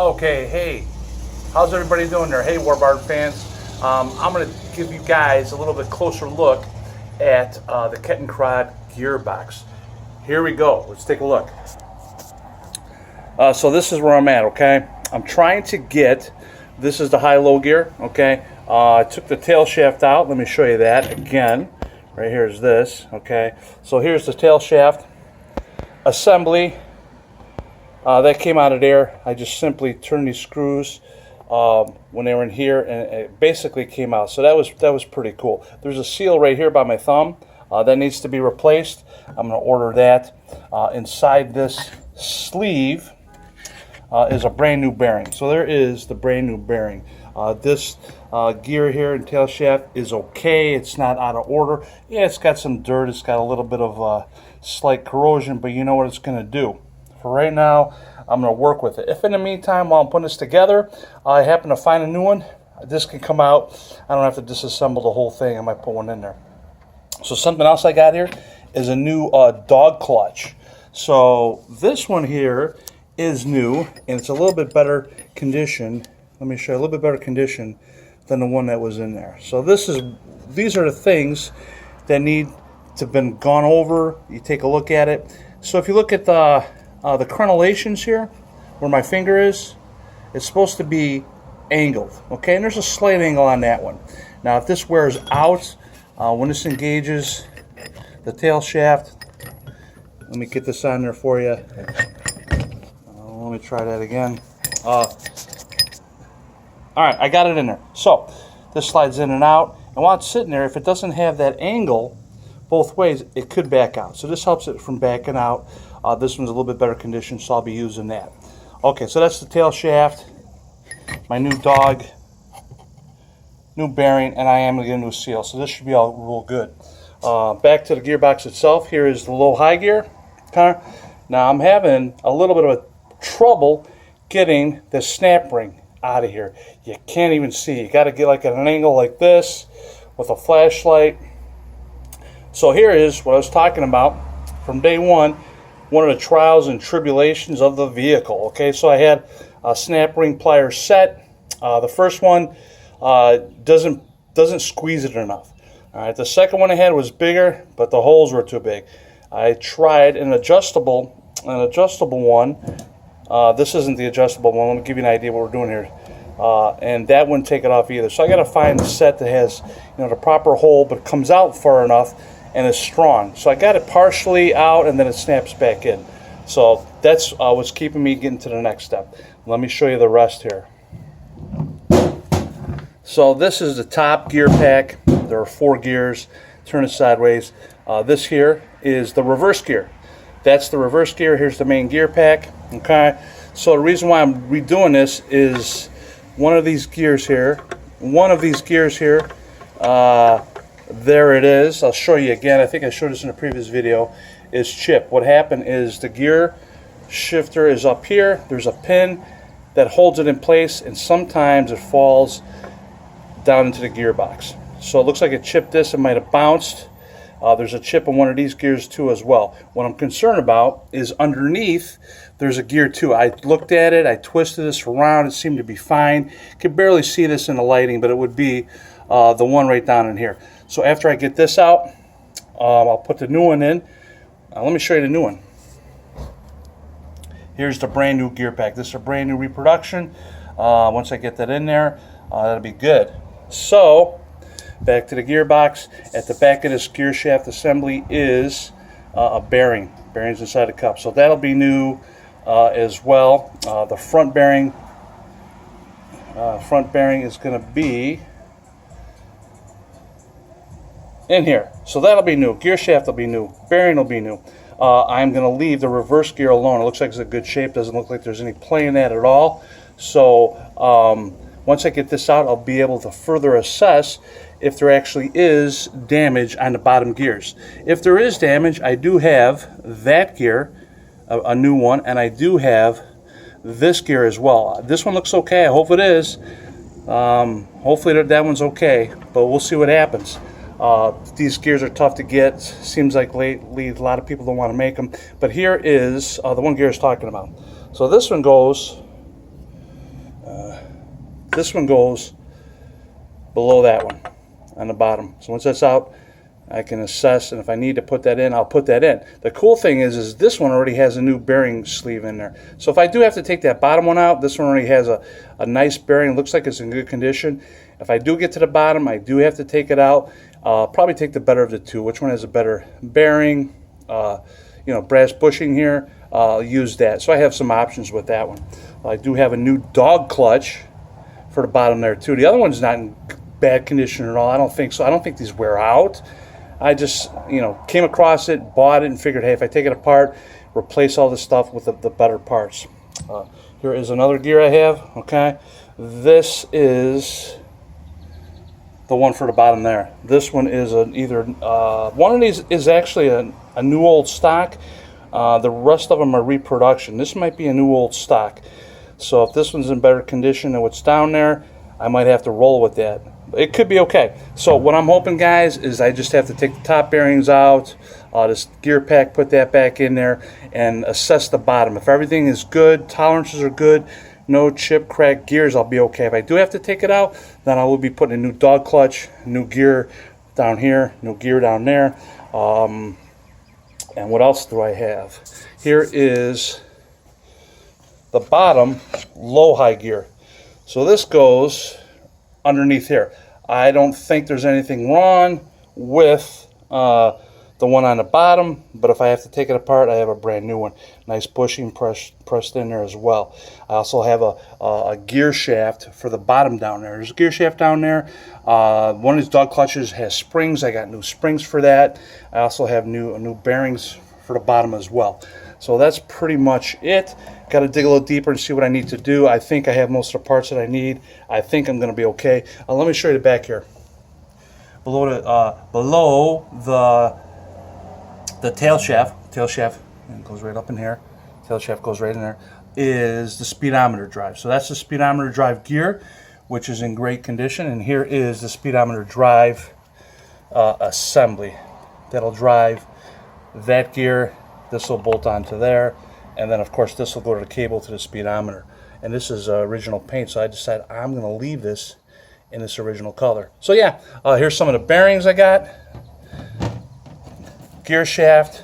Okay, hey, how's everybody doing there? Hey, Warbard fans. I'm going to give you guys a little bit closer look at the Kettenkrad gearbox. Here we go. Let's take a look. So this is where I'm at, okay? I'm trying to get, this is the high-low gear, okay? I took the tail shaft out. Let me show you that again. Right here is this, okay? So here's the tail shaft assembly. That came out of there. I just simply turned these screws when they were in here, and it basically came out. So that was pretty cool. There's a seal right here by my thumb that needs to be replaced. I'm going to order that. Inside this sleeve is a brand new bearing. So there is the brand new bearing. This gear here and tail shaft is okay. It's not out of order. Yeah, it's got some dirt. It's got a little bit of slight corrosion, but you know what it's going to do. For right now, I'm going to work with it. If in the meantime, while I'm putting this together, I happen to find a new one, this can come out. I don't have to disassemble the whole thing. I might put one in there. So something else I got here is a new dog clutch. So this one here is new, and it's a little bit better condition. Let me show you, a little bit better condition than the one that was in there. So these are the things that need to have been gone over. You take a look at it. So if you look at the crenellations here, where my finger is, it's supposed to be angled, okay? And there's a slight angle on that one. Now, if this wears out, when this engages the tail shaft, let me get this on there for you. Let me try that again. All right, I got it in there. So this slides in and out, and while it's sitting there, if it doesn't have that angle both ways, it could back out. So this helps it from backing out. This one's a little bit better condition, so I'll be using that. Okay, so that's the tail shaft, my new dog, new bearing, and I am going to get a new seal. So this should be all real good. Back to the gearbox itself. Here is the low-high gear. Okay. Now I'm having a little bit of a trouble getting the snap ring out of here. You can't even see. You got to get like at an angle like this with a flashlight. So here is what I was talking about from day one of the trials and tribulations of the vehicle. Okay, so I had a snap ring pliers set. The first one doesn't squeeze it enough. All right, the second one I had was bigger, but the holes were too big. I tried an adjustable one. This isn't the adjustable one. Let me give you an idea what we're doing here. And that wouldn't take it off either. So I got to find a set that has, the proper hole, but comes out far enough and is strong. So I got it partially out, and then it snaps back in. So that's what's keeping me getting to the next step. Let me show you the rest here. So this is the top gear pack. There are 4 gears. Turn it sideways. This here is the reverse gear. That's the reverse gear. Here's the main gear pack. Okay. So the reason why I'm redoing this is one of these gears here. There it is. I'll show you again. I think I showed this in a previous video. Is chipped. What happened is the gear shifter is up here. There's a pin that holds it in place, and sometimes it falls down into the gearbox. So it looks like it chipped this. It might have bounced. There's a chip on one of these gears too as well. What I'm concerned about is underneath there's a gear too. I looked at it. I twisted this around. It seemed to be fine. Could barely see this in the lighting, but it would be the one right down in here. So after I get this out, I'll put the new one in. Let me show you the new one. Here's the brand new gear pack. This is a brand new reproduction. Once I get that in there, that'll be good. So back to the gearbox. At the back of this gear shaft assembly is a bearing. Bearings inside the cup. So that'll be new as well. The front bearing is going to be in here. So that'll be new. Gear shaft will be new. Bearing will be new. I'm going to leave the reverse gear alone. It looks like it's in good shape. Doesn't look like there's any play in that at all. So once I get this out, I'll be able to further assess if there actually is damage on the bottom gears. If there is damage, I do have that gear, a new one, and I do have this gear as well. This one looks okay. I hope it is. Hopefully that one's okay, but we'll see what happens. These gears are tough to get. Seems like lately a lot of people don't want to make them. But here is the one gear I was talking about. So this one goes This one goes below that one on the bottom. So once that's out, I can assess, and if I need to put that in, I'll put that in. The cool thing is this one already has a new bearing sleeve in there. So if I do have to take that bottom one out, this one already has a nice bearing. Looks like it's in good condition. If I do get to the bottom, I do have to take it out. Probably take the better of the two. Which one has a better bearing? You know, brass bushing here. I'll use that. So I have some options with that one. I do have a new dog clutch for the bottom there too. The other one's not in bad condition at all. I don't think so. I don't think these wear out. I just, you know, came across it, bought it, and figured, hey, if I take it apart, replace all this stuff with the better parts. Here is another gear I have, okay? This is the one for the bottom there. This one is one of these is actually a new old stock. The rest of them are reproduction. This might be a new old stock. So if this one's in better condition than what's down there, I might have to roll with that. It could be okay. So what I'm hoping, guys, is I just have to take the top bearings out, this gear pack, put that back in there, and assess the bottom. If everything is good, tolerances are good, no chip, crack gears, I'll be okay. If I do have to take it out, then I will be putting a new dog clutch, new gear down here, new gear down there. And what else do I have? Here is the bottom low-high gear. So this goes underneath here. I don't think there's anything wrong with the one on the bottom, but if I have to take it apart, I have a brand new one. Nice bushing pressed in there as well. I also have a gear shaft for the bottom down there. There's a gear shaft down there. One of these dog clutches has springs. I got new springs for that. I also have new bearings for the bottom as well. So that's pretty much it. Got to dig a little deeper and see what I need to do. I think I have most of the parts that I need. I think I'm going to be okay. Let me show you the back here. Below the tail shaft, it goes right up in here. Tail shaft goes right in there. Is the speedometer drive. So that's the speedometer drive gear, which is in great condition. And here is the speedometer drive assembly. That'll drive that gear. This will bolt onto there, and then of course this will go to the cable to the speedometer. And this is original paint, so I decided I'm going to leave this in this original color. So yeah, here's some of the bearings I got. Gear shaft,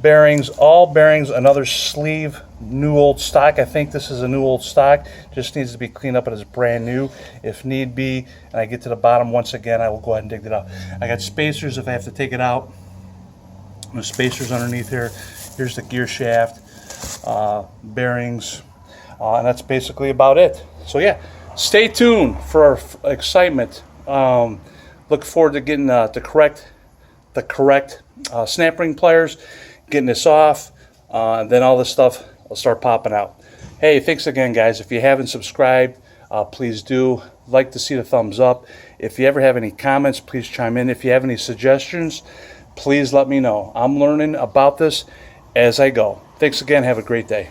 bearings, all bearings, another sleeve, new old stock. I think this is a new old stock. Just needs to be cleaned up and it's brand new if need be. And I get to the bottom once again, I will go ahead and dig it out. I got spacers if I have to take it out. There's spacers underneath here. Here's the gear shaft, bearings, and that's basically about it. So yeah, stay tuned for our excitement. Look forward to getting the correct snap ring pliers, getting this off, and then all this stuff will start popping out. Hey, thanks again, guys. If you haven't subscribed, please do. Like to see the thumbs up. If you ever have any comments, please chime in. If you have any suggestions, please let me know. I'm learning about this as I go. Thanks again. Have a great day.